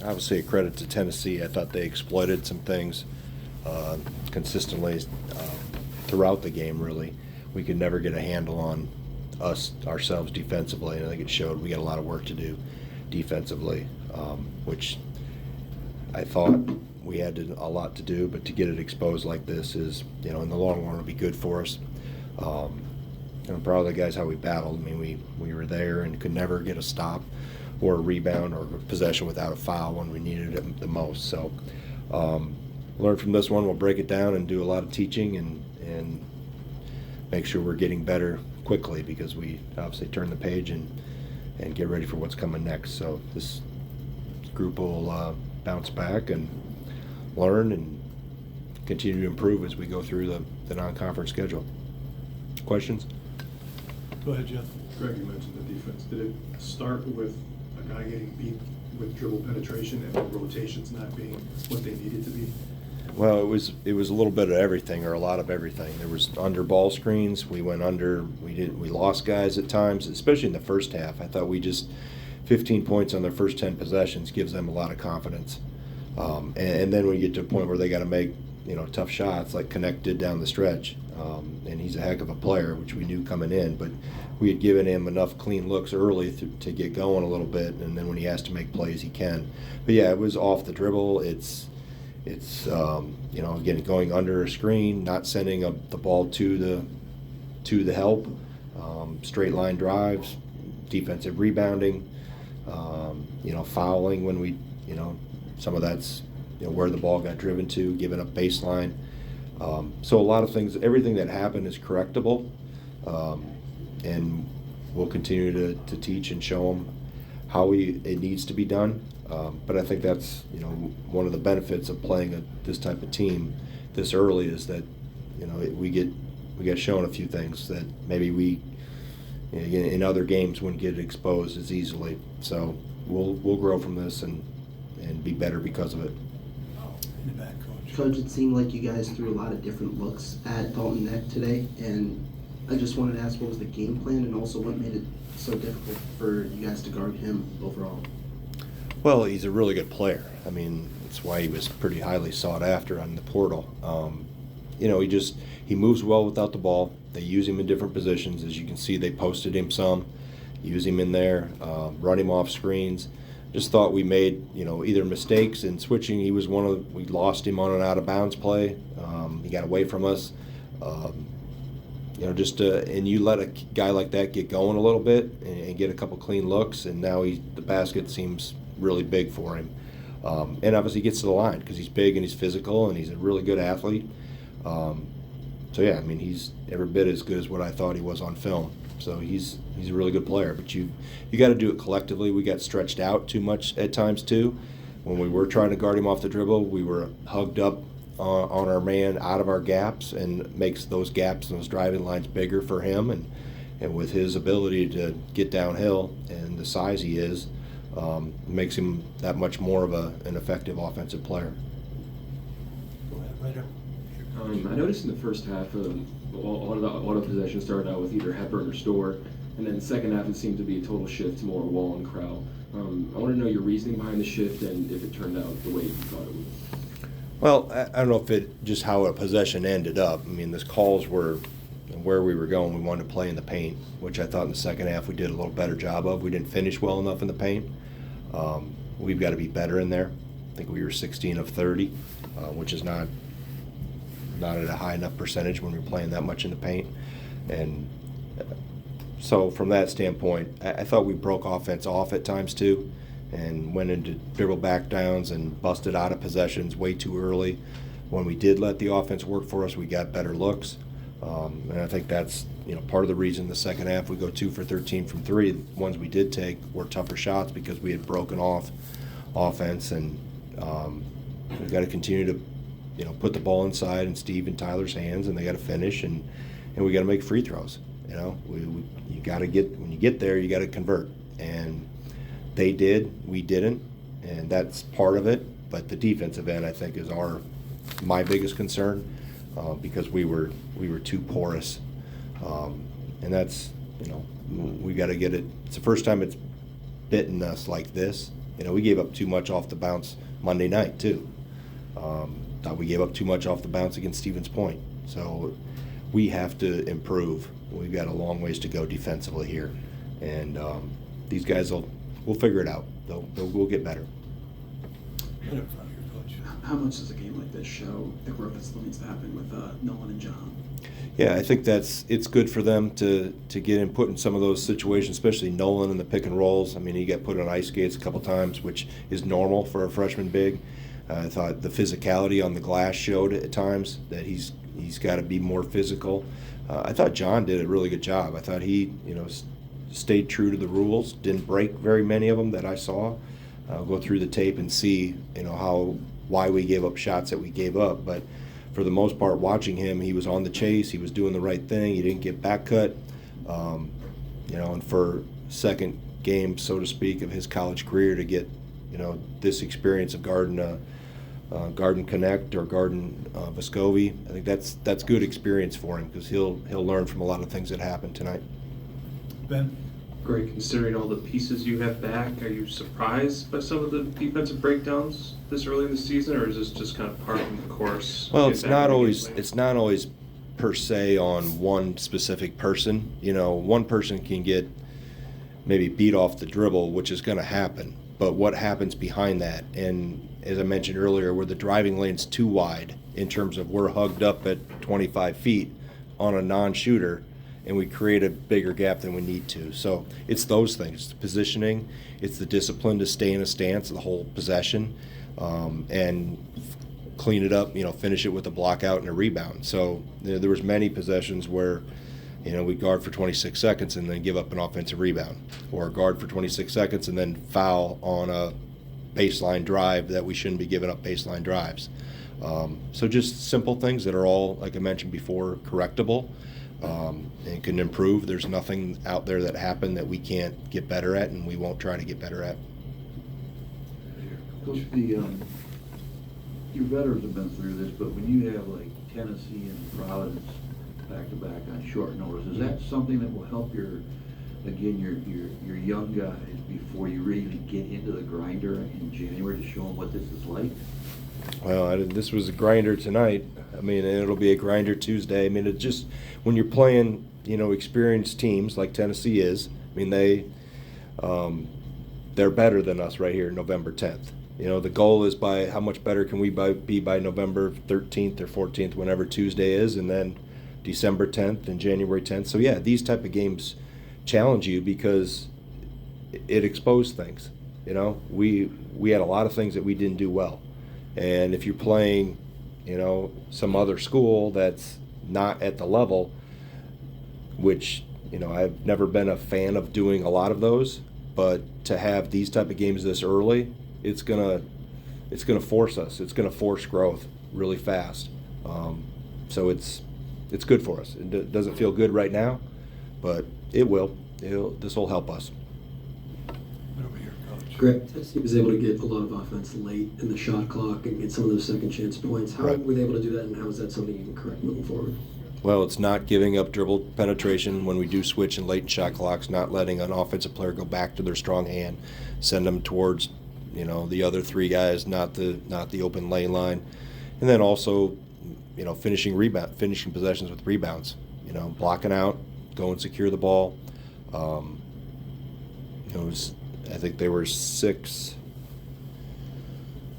obviously a credit to Tennessee. I thought they exploited some things consistently throughout the game, really. We could never get a handle on ourselves defensively, and I think it showed. We got a lot of work to do defensively, which I thought we had a lot to do, but to get it exposed like this is, in the long run, will be good for us. And I'm proud of the guys how we battled. I mean, we were there and could never get a stop or a rebound or possession without a foul when we needed it the most. So learn from this one. We'll break it down and do a lot of teaching and make sure we're getting better quickly, because we obviously turn the page and get ready for what's coming next. So this group will bounce back and learn and continue to improve as we go through the non-conference schedule. Questions? Go ahead, Jeff. Greg, you mentioned the defense. Did it start with a guy getting beat with dribble penetration and the rotations not being what they needed to be? Well, it was a little bit of everything, or a lot of everything. There was under ball screens. We went under. We lost guys at times, especially in the first half. I thought 15 points on their first 10 possessions gives them a lot of confidence. And then when you get to a point where they got to make tough shots, like Connect did down the stretch, and he's a heck of a player, which we knew coming in, but we had given him enough clean looks early to get going a little bit, and then when he has to make plays, he can. But yeah, it was off the dribble. It's again, going under a screen, not sending the ball to the help, straight line drives, defensive rebounding, fouling when we, some of that's where the ball got driven to, giving up baseline. So a lot of things, everything that happened is correctable, and we'll continue to teach and show them how it needs to be done. But I think that's one of the benefits of playing this type of team this early, is that we get shown a few things that maybe we in other games wouldn't get exposed as easily. So we'll grow from this and be better because of it. In the back, Coach. Coach, it seemed like you guys threw a lot of different looks at Dalton Neck today, and I just wanted to ask, what was the game plan, and also what made it so difficult for you guys to guard him overall? Well, he's a really good player. I mean, that's why he was pretty highly sought after on the portal. He moves well without the ball. They use him in different positions. As you can see, they posted him some, use him in there, run him off screens. Just thought we made, either mistakes in switching. He was we lost him on an out of bounds play. He got away from us. And you let a guy like that get going a little bit and get a couple clean looks, and now the basket seems really big for him. And obviously he gets to the line because he's big and he's physical and he's a really good athlete. So yeah, I mean, he's every bit as good as what I thought he was on film. So he's a really good player, but you got to do it collectively. We got stretched out too much at times too. When we were trying to guard him off the dribble, we were hugged up on our man out of our gaps, and makes those gaps and those driving lines bigger for him. And with his ability to get downhill and the size he is, makes him that much more of an effective offensive player. Go ahead, right up. I noticed in the first half, all of the possessions started out with either Hepburn or Store, and then the second half it seemed to be a total shift to more Wall and Crowell. I want to know your reasoning behind the shift and if it turned out the way you thought it would. Well, I don't know if it just how a possession ended up. I mean, the calls were where we were going. We wanted to play in the paint, which I thought in the second half we did a little better job of. We didn't finish well enough in the paint. We've got to be better in there. I think we were 16 of 30, which is not at a high enough percentage when we're playing that much in the paint. And so from that standpoint, I thought we broke offense off at times too, and went into dribble back downs and busted out of possessions way too early. When we did let the offense work for us, we got better looks. And I think that's part of the reason the second half we go 2 for 13 from 3. The ones we did take were tougher shots because we had broken off offense, and we've got to continue to put the ball inside in Steve and Tyler's hands, and they got to finish, and we got to make free throws. You got to when you get there, you got to convert, and they did, we didn't, and that's part of it. But the defensive end, I think, is my biggest concern, because we were too porous, and that's we got to get it. It's the first time it's bitten us like this, You know, we gave up too much off the bounce Monday night too. Thought we gave up too much off the bounce against Stevens Point. So we have to improve. We've got a long ways to go defensively here, and these guys we'll figure it out. We'll get better. Right up front here, Coach. How much does a game like this show the growth that still needs to happen with Nolan and John? Yeah, I think it's good for them to get in, put in some of those situations, especially Nolan in the pick and rolls. I mean, he got put on ice skates a couple times, which is normal for a freshman big. I thought the physicality on the glass showed at times that he's got to be more physical. I thought John did a really good job. I thought he, stayed true to the rules, didn't break very many of them that I saw. I'll go through the tape and see, why we gave up shots that we gave up. But for the most part, watching him, he was on the chase. He was doing the right thing. He didn't get back cut. And for second game, so to speak, of his college career to get, this experience of Garden Connect or Garden Vescovi, I think that's good experience for him because he'll learn from a lot of things that happened tonight. Ben? Greg, considering all the pieces you have back, are you surprised by some of the defensive breakdowns this early in the season, or is this just kind of part of the course? Well, Get it's back not in the always game it's not always per se on one specific person. One person can get maybe beat off the dribble, which is going to happen. But what happens behind that? And as I mentioned earlier, where the driving lane's too wide in terms of we're hugged up at 25 feet on a non-shooter, and we create a bigger gap than we need to. So it's those things, it's the positioning, it's the discipline to stay in a stance the whole possession, and clean it up, finish it with a block out and a rebound. So there was many possessions where, we guard for 26 seconds and then give up an offensive rebound, or guard for 26 seconds and then foul on a baseline drive that we shouldn't be giving up baseline drives. So just simple things that are all, like I mentioned before, correctable. And can improve. There's nothing out there that happened that we can't get better at, and we won't try to get better at. Coach, your veterans have been through this, but when you have like Tennessee and Providence back to back on short notice, is that something that will help your young guys before you really get into the grinder in January to show them what this is like? Well, this was a grinder tonight. I mean, and it'll be a grinder Tuesday. I mean, it just, when you're playing, experienced teams like Tennessee is, I mean, they're better than us right here November 10th. The goal is by how much better can we be by November 13th or 14th, whenever Tuesday is, and then December 10th and January 10th. So, yeah, these type of games challenge you because it exposed things. We had a lot of things that we didn't do well. And if you're playing, some other school that's not at the level, which, I've never been a fan of doing a lot of those, but to have these type of games this early, it's gonna force us. It's gonna force growth really fast. So it's good for us. It doesn't feel good right now, but it will. This will help us. Right over here, Coach. Greg, Tennessee was able to get a lot of offense late in the shot clock and get some of those second chance points. How Right. were they able to do that, and how is that something you can correct moving forward? Well, it's not giving up dribble penetration when we do switch in late shot clocks, not letting an offensive player go back to their strong hand, send them towards, the other three guys, not the open lane line, and then also, finishing possessions with rebounds, blocking out, go and secure the ball. I think there were six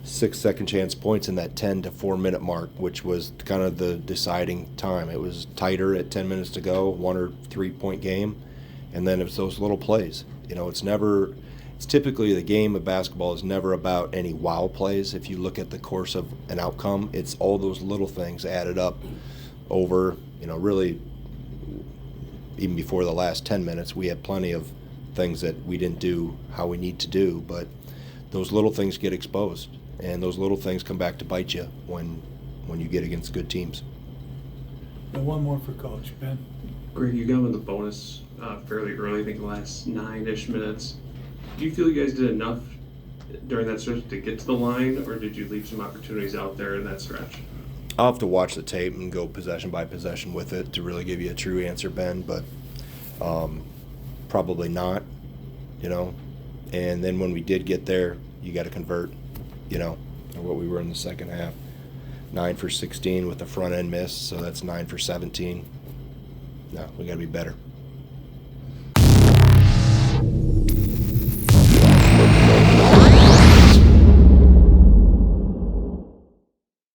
second chance points in that 10 to 4 minute mark, which was kind of the deciding time. It was tighter at 10 minutes to go, 1 or 3 point game, and then it was those little plays. It's typically the game of basketball is never about any wow plays. If you look at the course of an outcome, it's all those little things added up over, really, even before the last 10 minutes, we had plenty of things that we didn't do how we need to do, but those little things get exposed, and those little things come back to bite you when you get against good teams. And one more for Coach. Ben? Greg, you got him in the bonus fairly early, I think the last 9-ish minutes. Do you feel you guys did enough during that stretch to get to the line, or did you leave some opportunities out there in that stretch? I'll have to watch the tape and go possession by possession with it to really give you a true answer, Ben, but probably not, And then when we did get there, you got to convert, you know, or what we were in the second half. 9 for 16 with the front end miss, so that's 9 for 17. No, we got to be better.